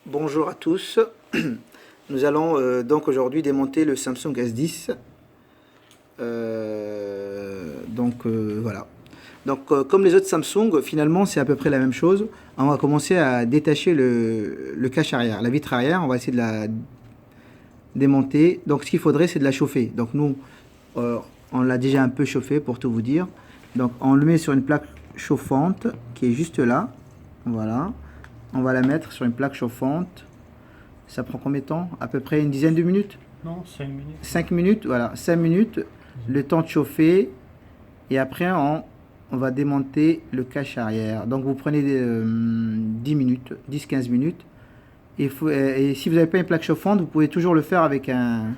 Bonjour à tous. Nous allons donc aujourd'hui démonter le Samsung S10. Voilà. Donc comme les autres Samsung, finalement c'est à peu près la même chose. On va commencer à détacher le cache arrière, la vitre arrière. On va essayer de la démonter. Donc ce qu'il faudrait c'est de la chauffer. Donc nous euh, on l'a déjà un peu chauffé pour tout vous dire. Donc on le met sur une plaque chauffante qui est juste là. Voilà. On va la mettre sur une plaque chauffante. Ça prend combien de temps? À peu près une dizaine de minutes? Non, 5 minutes. 5 minutes, voilà, 5 minutes, le temps de chauffer. Et après, on va démonter le cache arrière. Donc vous prenez 10 minutes, 10-15 minutes. Et si vous n'avez pas une plaque chauffante, vous pouvez toujours le faire avec un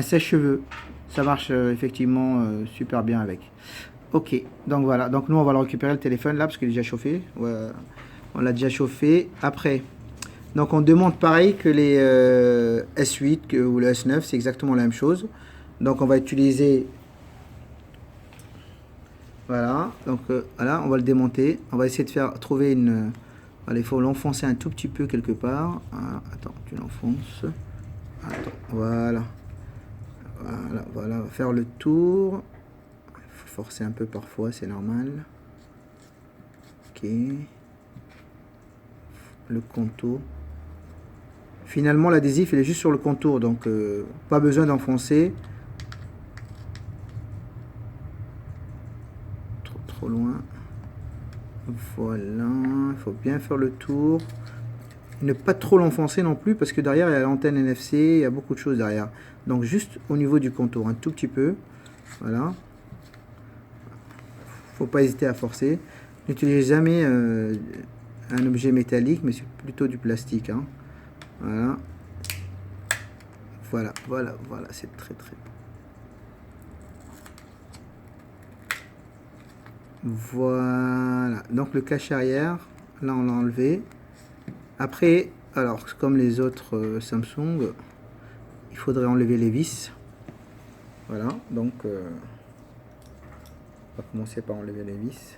sèche-cheveux. Ça marche effectivement super bien avec. Ok, donc voilà. Donc nous, on va le récupérer le téléphone là, parce qu'il est déjà chauffé. Ouais, on l'a déjà chauffé. Après, donc on demande pareil que les S8 ou le S9, c'est exactement la même chose. Donc on va utiliser, voilà, donc voilà, on va le démonter. On va essayer de trouver une, voilà, il faut l'enfoncer un tout petit peu quelque part. Ah, attends, tu l'enfonces. Attends, voilà, voilà, on va faire le tour. Il faut forcer un peu parfois, c'est normal. Ok, le contour. Finalement, l'adhésif, il est juste sur le contour, donc pas besoin d'enfoncer. Trop loin. Voilà, il faut bien faire le tour. Ne pas trop l'enfoncer non plus, parce que derrière, il y a l'antenne NFC, il y a beaucoup de choses derrière. Donc juste au niveau du contour, un tout petit peu. Voilà. Faut pas hésiter à forcer. N'utilisez jamais un objet métallique, mais c'est plutôt du plastique. Hein. Voilà. Voilà, c'est très. Voilà. Donc le cache arrière, là on l'a enlevé. Après, alors comme les autres Samsung, il faudrait enlever les vis. Voilà. Donc on va commencer par enlever les vis.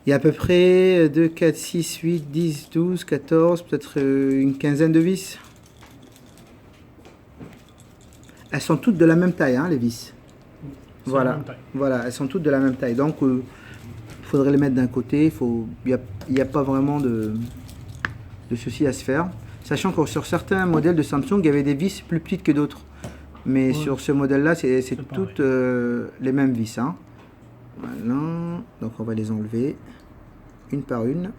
Il y a à peu près 2, 4, 6, 8, 10, 12, 14, peut-être une quinzaine de vis. Elles sont toutes de la même taille, hein, les vis. Voilà, voilà, elles sont toutes de la même taille. Donc, il faudrait les mettre d'un côté. Il n'y a pas vraiment de souci à se faire. Sachant que sur certains modèles de Samsung, il y avait des vis plus petites que d'autres. Mais ouais, sur ce modèle-là, c'est toutes les mêmes vis. Hein. Voilà, donc on va les enlever une par une.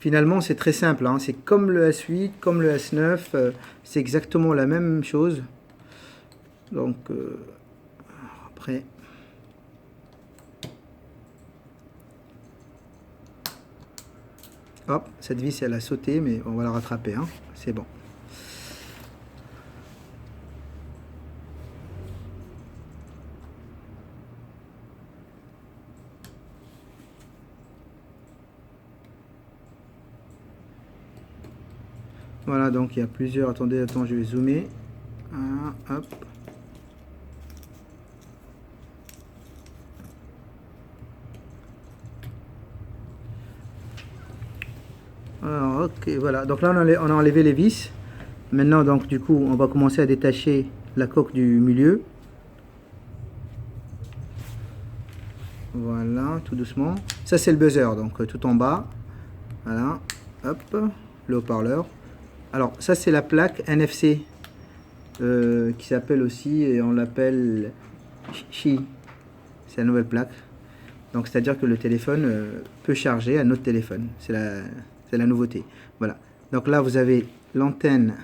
Finalement, c'est très simple, hein. C'est comme le S8, comme le S9, c'est exactement la même chose. Donc, après, hop, cette vis, elle a sauté, mais on va la rattraper, hein. C'est bon. Voilà, donc il y a plusieurs. Attendez, je vais zoomer. Ah, hop. Alors, ok, voilà. Donc là, on a enlevé les vis. Maintenant, donc du coup, on va commencer à détacher la coque du milieu. Voilà, tout doucement. Ça, c'est le buzzer, donc tout en bas. Voilà, hop, le haut-parleur. Alors, ça, c'est la plaque NFC qui s'appelle aussi, et on l'appelle Qi. C'est la nouvelle plaque. Donc c'est-à-dire que le téléphone peut charger à notre téléphone. C'est la nouveauté. Voilà. Donc là vous avez l'antenne.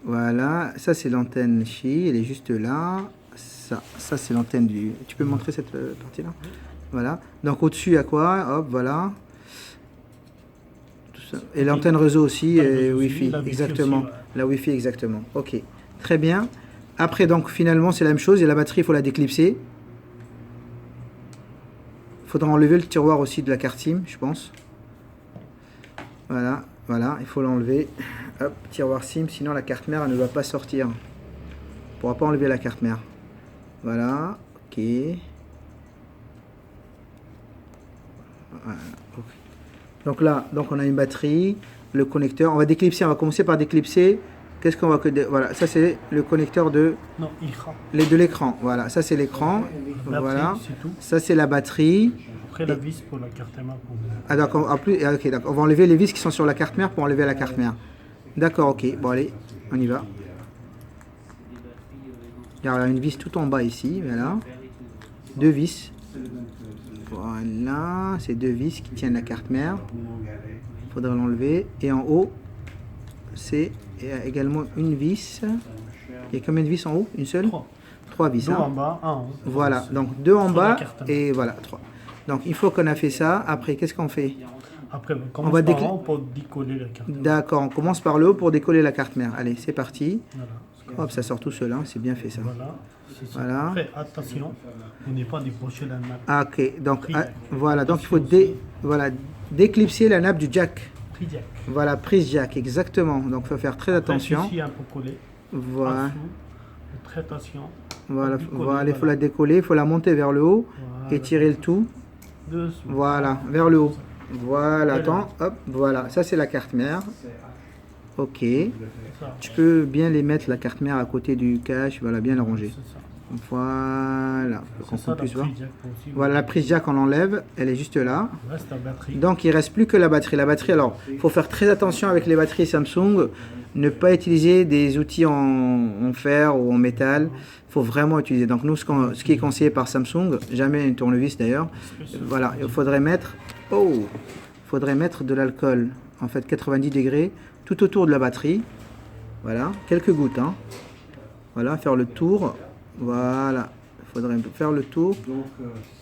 Voilà. Ça c'est l'antenne Qi. Elle est juste là. Ça c'est l'antenne du... Tu peux montrer cette partie-là? Voilà. Donc au-dessus, il y a quoi? Hop, voilà. Tout ça. Et l'antenne réseau aussi, et Wi-Fi. Exactement. La Wi-Fi, exactement. Ok. Très bien. Après, donc, finalement, c'est la même chose. Et la batterie, il faut la déclipser. Il faudra enlever le tiroir aussi de la carte SIM, je pense. Voilà. Voilà. Il faut l'enlever. Hop, tiroir SIM. Sinon, la carte mère, elle ne va pas sortir. On ne pourra pas enlever la carte mère. Voilà. Ok. Voilà. Okay. Donc là, donc on a une batterie, le connecteur. On va déclipser, on va commencer par déclipser. Qu'est-ce qu'on va... Voilà, ça c'est le connecteur de... Non, l'écran. De l'écran. Voilà, ça c'est l'écran. Voilà. Ça c'est la batterie. Après la vis pour la carte mère. Ah d'accord, okay, on va enlever les vis qui sont sur la carte mère pour enlever la carte mère. D'accord, ok. Bon allez, on y va. Il y a une vis tout en bas ici, voilà. Deux vis. Voilà, c'est deux vis qui tiennent la carte mère. Il faudra l'enlever. Et en haut, c'est également une vis. Il y a combien de vis en haut? Une seule? Trois vis. Deux en bas, un en haut. Voilà, donc deux en bas et voilà, trois. Donc une fois qu'on a fait ça, après qu'est-ce qu'on fait? Après, on va par en haut pour décoller la carte mère. D'accord, on commence par le haut pour décoller la carte mère. Allez, c'est parti. Voilà. Hop, ça sort tout seul, hein. C'est bien fait ça. Voilà. Voilà. Après, attention, on n'est pas décroché la nappe. Ah, ok, donc voilà, donc il faut voilà, déclipser la nappe du jack. Prise jack. Voilà, prise jack, exactement. Donc il faut faire très attention. Ici, un peu collé. Voilà. Très attention. Voilà, voilà, il faut la décoller, il faut la monter vers le haut et tirer le tout. Dessous. Voilà, vers le haut. Voilà, attends, hop, voilà, ça c'est la carte mère. Ok. Tu peux bien les mettre, la carte mère, à côté du cache, voilà, bien la ranger. Voilà, pour qu'on puisse voir. Voilà, la prise jack, on l'enlève, elle est juste là. Donc il ne reste plus que la batterie. La batterie, alors, il faut faire très attention avec les batteries Samsung, ne pas utiliser des outils en fer ou en métal. Il faut vraiment utiliser. Donc nous, ce qui est conseillé par Samsung, jamais une tournevis d'ailleurs, voilà, il faudrait mettre, de l'alcool, en fait 90 degrés, tout autour de la batterie. Voilà, quelques gouttes, hein. Voilà, faire le tour. Voilà, il faudrait faire le tour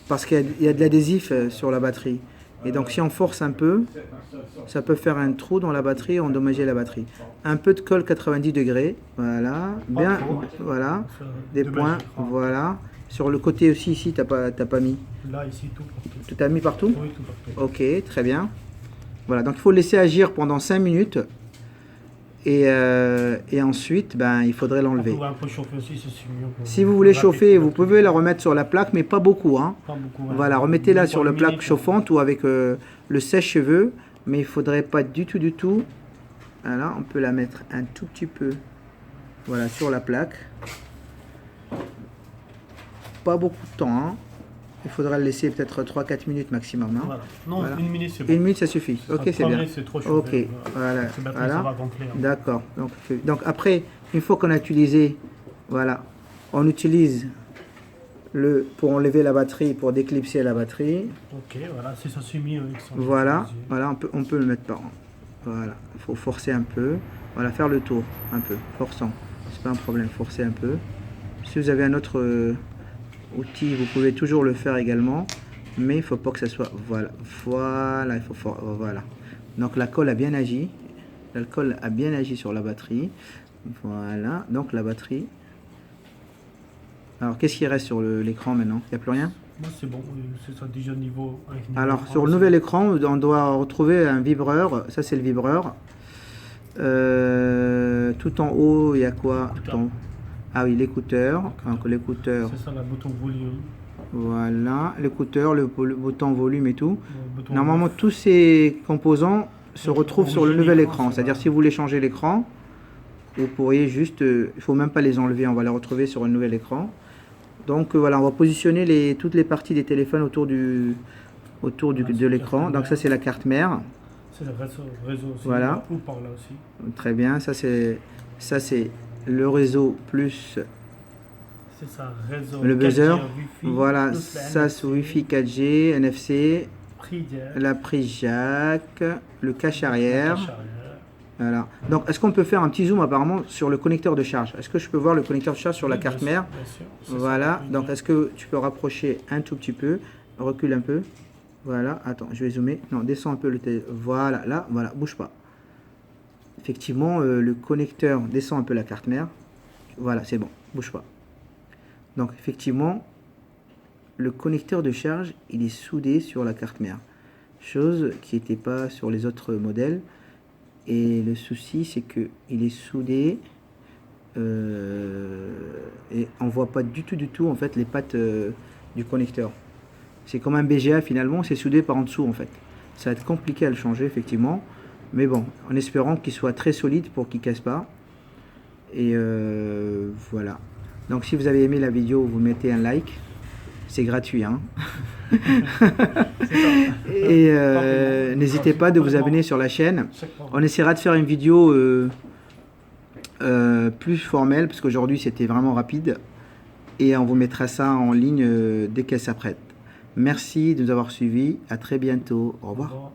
parce qu'il y a de l'adhésif sur la batterie. Et donc si on force un peu, ça peut faire un trou dans la batterie et endommager la batterie. Un peu de colle 90 degrés, voilà, bien, voilà, des points, voilà. Sur le côté aussi, ici, t'as pas mis? Là, ici, tout partout. Tout as mis partout? Oui, tout partout. Ok, très bien. Voilà, donc il faut laisser agir pendant 5 minutes. Et ensuite, ben, il faudrait l'enlever. On va un peu chauffer aussi, c'est mieux. Si vous voulez chauffer, vous pouvez la remettre sur la plaque, mais pas beaucoup, hein. Pas beaucoup, Voilà, remettez-la sur la plaque chauffante ou avec le sèche-cheveux, mais il ne faudrait pas du tout. Voilà, on peut la mettre un tout petit peu, voilà, sur la plaque. Pas beaucoup de temps, hein. Il faudra le laisser peut-être 3-4 minutes maximum. Hein. Voilà. Non, voilà. 1 minute c'est bon. 1 minute ça suffit. Ok, c'est bien. C'est trop chaud. Ok, voilà. Ça va gonfler, hein. D'accord. Donc après, une fois qu'on a utilisé, voilà, on utilise pour enlever la batterie, pour déclipser la batterie. Ok, voilà, c'est ça s'est mis. Voilà, on peut le mettre par an. Voilà, il faut forcer un peu. Voilà, faire le tour un peu, forçant. C'est pas un problème, forcer un peu. Si vous avez un autre outil, vous pouvez toujours le faire également, mais il faut pas que ça soit, voilà, il faut voilà. Donc la colle a bien agi, l'alcool a bien agi sur la batterie, voilà. Donc la batterie. Alors qu'est-ce qui reste sur l'écran maintenant? Il n'y a plus rien? Moi c'est bon, c'est ça déjà niveau. Alors sur le nouvel écran, on doit retrouver un vibreur. Ça c'est le vibreur. Tout en haut, il y a quoi? Tout en haut. Ah oui, l'écouteur. Donc l'écouteur. C'est ça, le bouton volume. Voilà, l'écouteur, le bouton volume et tout. Normalement, tous ces composants se retrouvent sur le nouvel écran. C'est-à-dire, si vous voulez changer l'écran, vous pourriez juste... il ne faut même pas les enlever, on va les retrouver sur un nouvel écran. Donc voilà, on va positionner toutes les parties des téléphones autour de l'écran. Donc ça, c'est la carte mère. C'est le réseau aussi. Voilà. Ou par là aussi. Très bien, ça c'est Ça, c'est le réseau plus C'est ça, réseau le buzzer. 4G, Wi-Fi, Voilà, plus ça c'est NFC, Wi-Fi 4G, NFC, prix jack, la prise jack, le cache la arrière. cache arrière. Voilà. Donc, est-ce qu'on peut faire un petit zoom apparemment sur le connecteur de charge? Est-ce que je peux voir le connecteur de charge sur la Oui, carte bien mère? sûr, bien sûr. C'est ça, Voilà. le Donc, prix est-ce que tu peux rapprocher un tout petit peu? Recule un peu. Voilà. Attends, je vais zoomer. Non, descends un peu le Voilà, là, voilà, bouge pas. Effectivement, le connecteur descend un peu la carte mère. Voilà, c'est bon, bouge pas. Donc, effectivement, le connecteur de charge, il est soudé sur la carte mère. Chose qui n'était pas sur les autres modèles. Et le souci, c'est que il est soudé et on voit pas du tout en fait les pattes du connecteur. C'est comme un BGA finalement, c'est soudé par en dessous en fait. Ça va être compliqué à le changer effectivement, mais bon, en espérant qu'il soit très solide pour qu'il casse pas. Et voilà. Donc si vous avez aimé la vidéo, vous mettez un like. C'est gratuit, hein. Et n'hésitez pas de vous abonner sur la chaîne. On essaiera de faire une vidéo plus formelle, parce qu'aujourd'hui c'était vraiment rapide. Et on vous mettra ça en ligne dès qu'elle s'apprête. Merci de nous avoir suivis. À très bientôt. Au revoir.